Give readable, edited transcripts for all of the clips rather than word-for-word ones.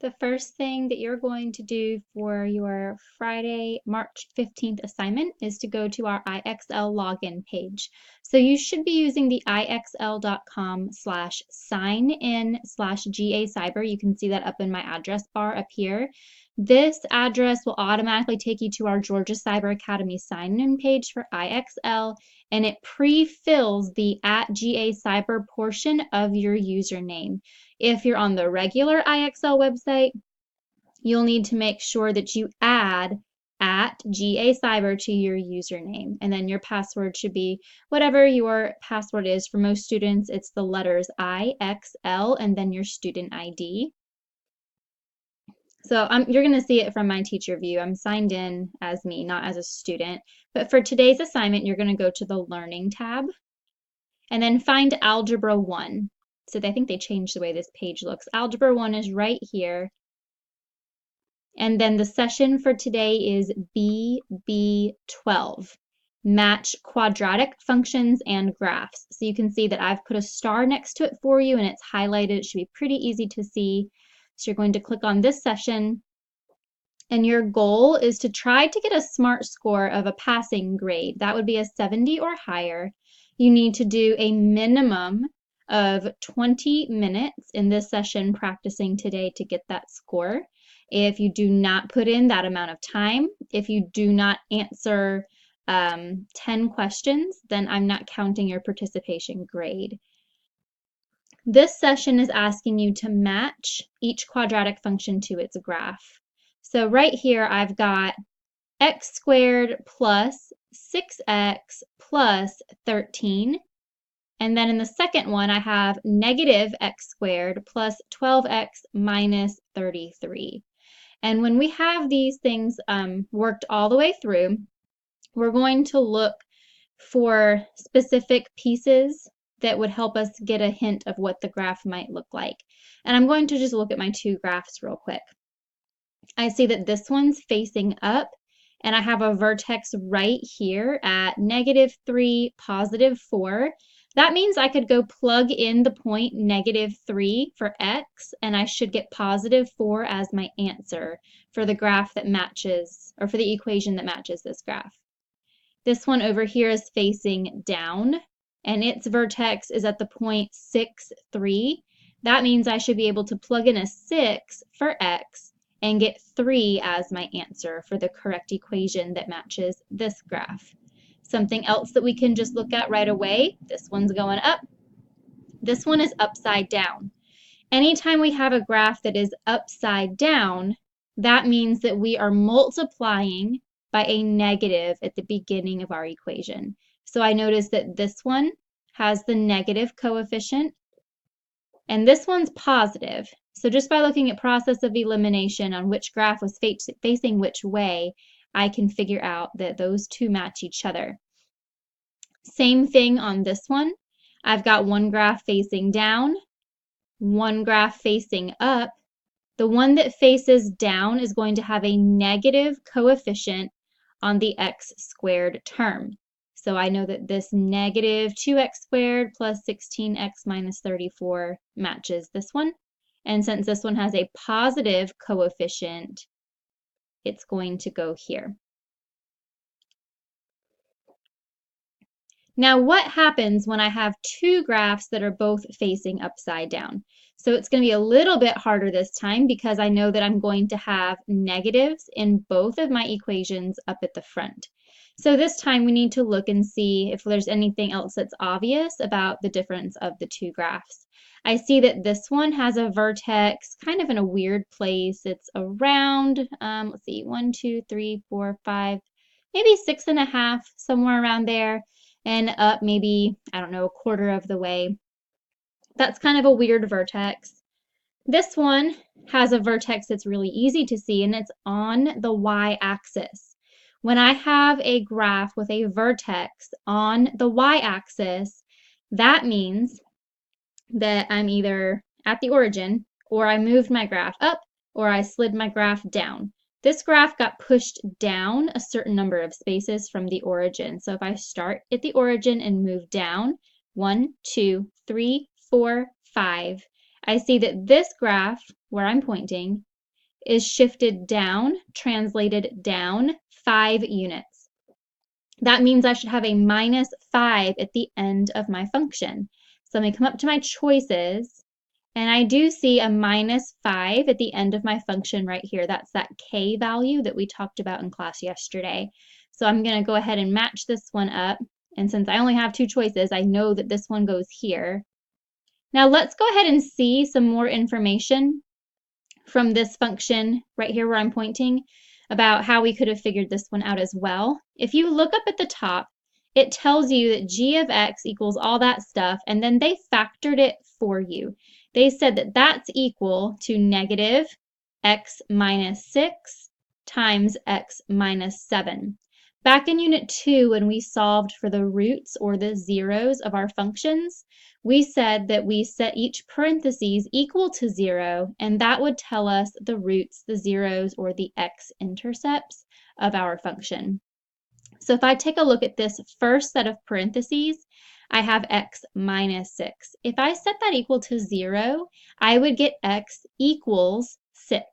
The first thing that you're going to do for your Friday, March 15th assignment is to go to our IXL login page. So you should be using the ixl.com/sign-in/GA Cyber. You can see that up in my address bar up here. This address will automatically take you to our Georgia Cyber Academy sign-in page for IXL, and it pre-fills the @GA Cyber portion of your username. If you're on the regular IXL website, you'll need to make sure that you add @GA Cyber to your username. And then your password should be whatever your password is. For most students, it's the letters IXL and then your student ID. So you're going to see it from my teacher view. I'm signed in as me, not as a student. But for today's assignment, you're going to go to the Learning tab and then find Algebra 1. So I think they changed the way this page looks. Algebra 1 is right here. And then the session for today is BB12, match quadratic functions and graphs. So you can see that I've put a star next to it for you and it's highlighted. It should be pretty easy to see. So you're going to click on this session and your goal is to try to get a SMART score of a passing grade. That would be a 70 or higher. You need to do a minimum of 20 minutes in this session practicing today to get that score. If you do not put in that amount of time, if you do not answer 10 questions, then I'm not counting your participation grade. This session is asking you to match each quadratic function to its graph. So right here, I've got x squared plus 6x plus 13. And then in the second one, I have negative x squared plus 12x minus 33. And when we have these things worked all the way through, we're going to look for specific pieces that would help us get a hint of what the graph might look like. And I'm going to just look at my two graphs real quick. I see that this one's facing up, and I have a vertex right here at -3, +4. That means I could go plug in the point -3 for x, and I should get +4 as my answer for the graph that matches, or for the equation that matches this graph. This one over here is facing down, and its vertex is at the point 6, 3. That means I should be able to plug in a 6 for x and get 3 as my answer for the correct equation that matches this graph. Something else that we can just look at right away, this one's going up. This one is upside down. Anytime we have a graph that is upside down, that means that we are multiplying by a negative at the beginning of our equation. So I notice that this one has the negative coefficient, and this one's positive. So just by looking at process of elimination on which graph was facing which way, I can figure out that those two match each other. Same thing on this one. I've got one graph facing down, one graph facing up. The one that faces down is going to have a negative coefficient on the x squared term. So I know that this negative 2x squared plus 16x minus 34 matches this one. And since this one has a positive coefficient, it's going to go here. Now, what happens when I have two graphs that are both facing upside down? So it's going to be a little bit harder this time because I know that I'm going to have negatives in both of my equations up at the front. So this time we need to look and see if there's anything else that's obvious about the difference of the two graphs. I see that this one has a vertex kind of in a weird place. It's around, let's see, 1, 2, 3, 4, 5, maybe 6.5, somewhere around there. And up maybe, I don't know, a quarter of the way. That's kind of a weird vertex. This one has a vertex that's really easy to see, and it's on the y-axis. When I have a graph with a vertex on the y-axis, that means that I'm either at the origin, or I moved my graph up, or I slid my graph down. This graph got pushed down a certain number of spaces from the origin. So if I start at the origin and move down, 1, 2, 3, 4, 5, I see that this graph, where I'm pointing, is shifted down, translated down 5 units. That means I should have a minus 5 at the end of my function. So let me come up to my choices, and I do see a minus 5 at the end of my function right here. That's that k value that we talked about in class yesterday. So I'm going to go ahead and match this one up. And since I only have 2 choices, I know that this one goes here. Now let's go ahead and see some more information from this function right here where I'm pointing about how we could have figured this one out as well. If you look up at the top, it tells you that g of x equals all that stuff, and then they factored it for you. They said that that's equal to negative x minus 6 times x minus 7. Back in Unit 2, when we solved for the roots or the zeros of our functions, we said that we set each parentheses equal to 0, and that would tell us the roots, the zeros, or the x-intercepts of our function. So if I take a look at this first set of parentheses, I have x minus 6. If I set that equal to 0, I would get x equals 6.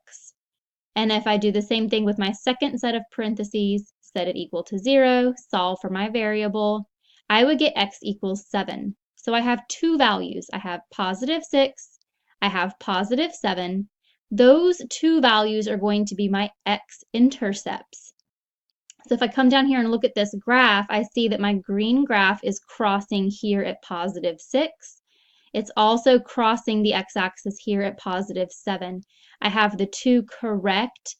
And if I do the same thing with my second set of parentheses, set it equal to 0, solve for my variable, I would get x equals 7. So I have 2 values. I have positive 6, I have positive 7. Those 2 values are going to be my x-intercepts. So if I come down here and look at this graph, I see that my green graph is crossing here at positive 6. It's also crossing the x-axis here at positive 7. I have the 2 correct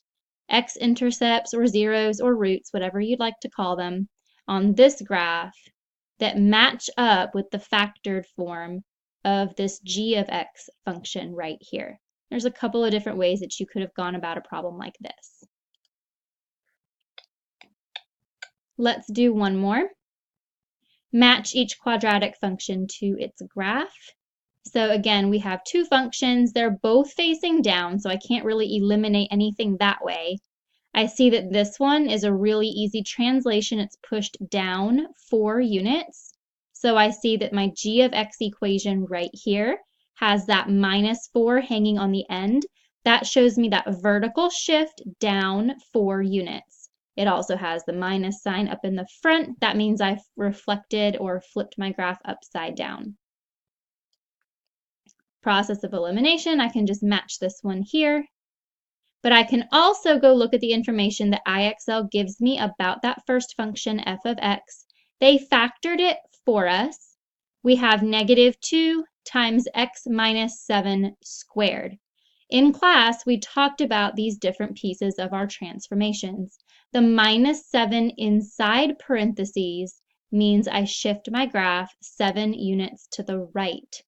x-intercepts or zeros or roots, whatever you'd like to call them, on this graph that match up with the factored form of this g of x function right here. There's a couple of different ways that you could have gone about a problem like this. Let's do one more. Match each quadratic function to its graph. So again, we have 2 functions. They're both facing down, so I can't really eliminate anything that way. I see that this one is a really easy translation. It's pushed down 4 units. So I see that my g of x equation right here has that minus 4 hanging on the end. That shows me that vertical shift down 4 units. It also has the minus sign up in the front. That means I've reflected or flipped my graph upside down. Process of elimination, I can just match this one here. But I can also go look at the information that IXL gives me about that first function, f of x. They factored it for us. We have negative 2 times x minus 7 squared. In class, we talked about these different pieces of our transformations. The minus 7 inside parentheses means I shift my graph 7 units to the right.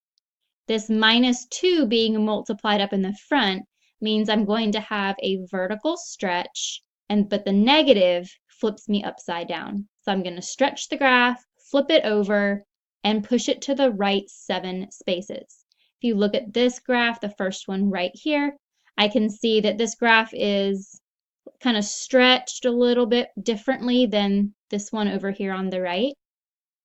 This minus 2 being multiplied up in the front means I'm going to have a vertical stretch, but the negative flips me upside down. So I'm going to stretch the graph, flip it over, and push it to the right 7 spaces. If you look at this graph, the first one right here, I can see that this graph is kind of stretched a little bit differently than this one over here on the right.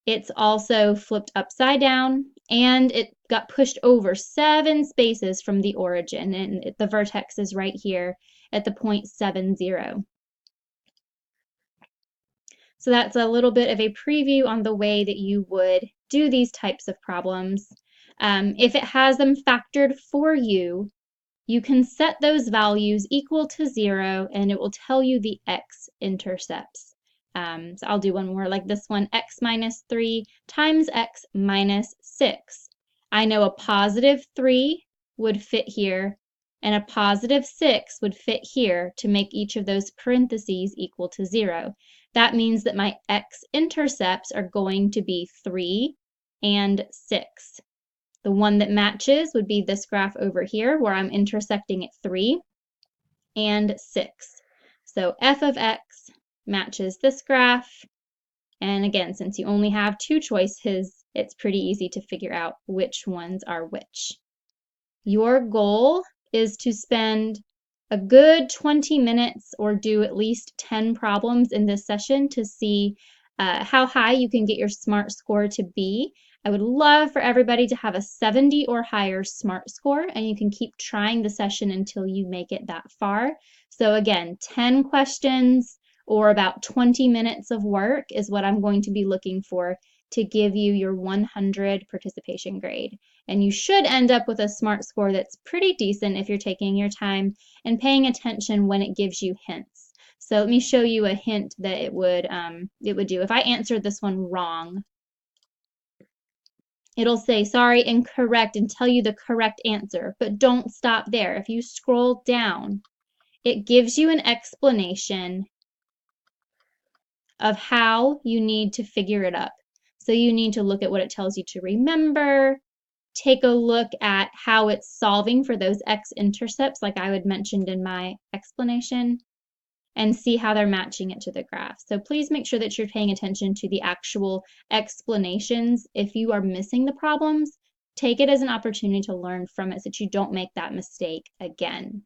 It's also flipped upside down, and it got pushed over 7 spaces from the origin, and the vertex is right here at the point 70. So that's a little bit of a preview on the way that you would do these types of problems. If it has them factored for you, you can set those values equal to 0, and it will tell you the x-intercepts. So I'll do one more like this one, x minus 3 times x minus 6. I know a positive 3 would fit here, and a positive 6 would fit here to make each of those parentheses equal to 0. That means that my x-intercepts are going to be 3 and 6. The one that matches would be this graph over here where I'm intersecting at 3 and 6. So f of x matches this graph. And again, since you only have 2 choices, it's pretty easy to figure out which ones are which. Your goal is to spend a good 20 minutes or do at least 10 problems in this session to see how high you can get your SMART score to be. I would love for everybody to have a 70 or higher SMART score, and you can keep trying the session until you make it that far. So again, 10 questions or about 20 minutes of work is what I'm going to be looking for to give you your 100 participation grade. And you should end up with a SMART score that's pretty decent if you're taking your time and paying attention when it gives you hints. So let me show you a hint that it would do. If I answered this one wrong, it'll say, sorry, incorrect, and tell you the correct answer. But don't stop there. If you scroll down, it gives you an explanation of how you need to figure it up. So you need to look at what it tells you to remember, take a look at how it's solving for those x-intercepts like I would mentioned in my explanation, and see how they're matching it to the graph. So please make sure that you're paying attention to the actual explanations. If you are missing the problems, take it as an opportunity to learn from it so that you don't make that mistake again.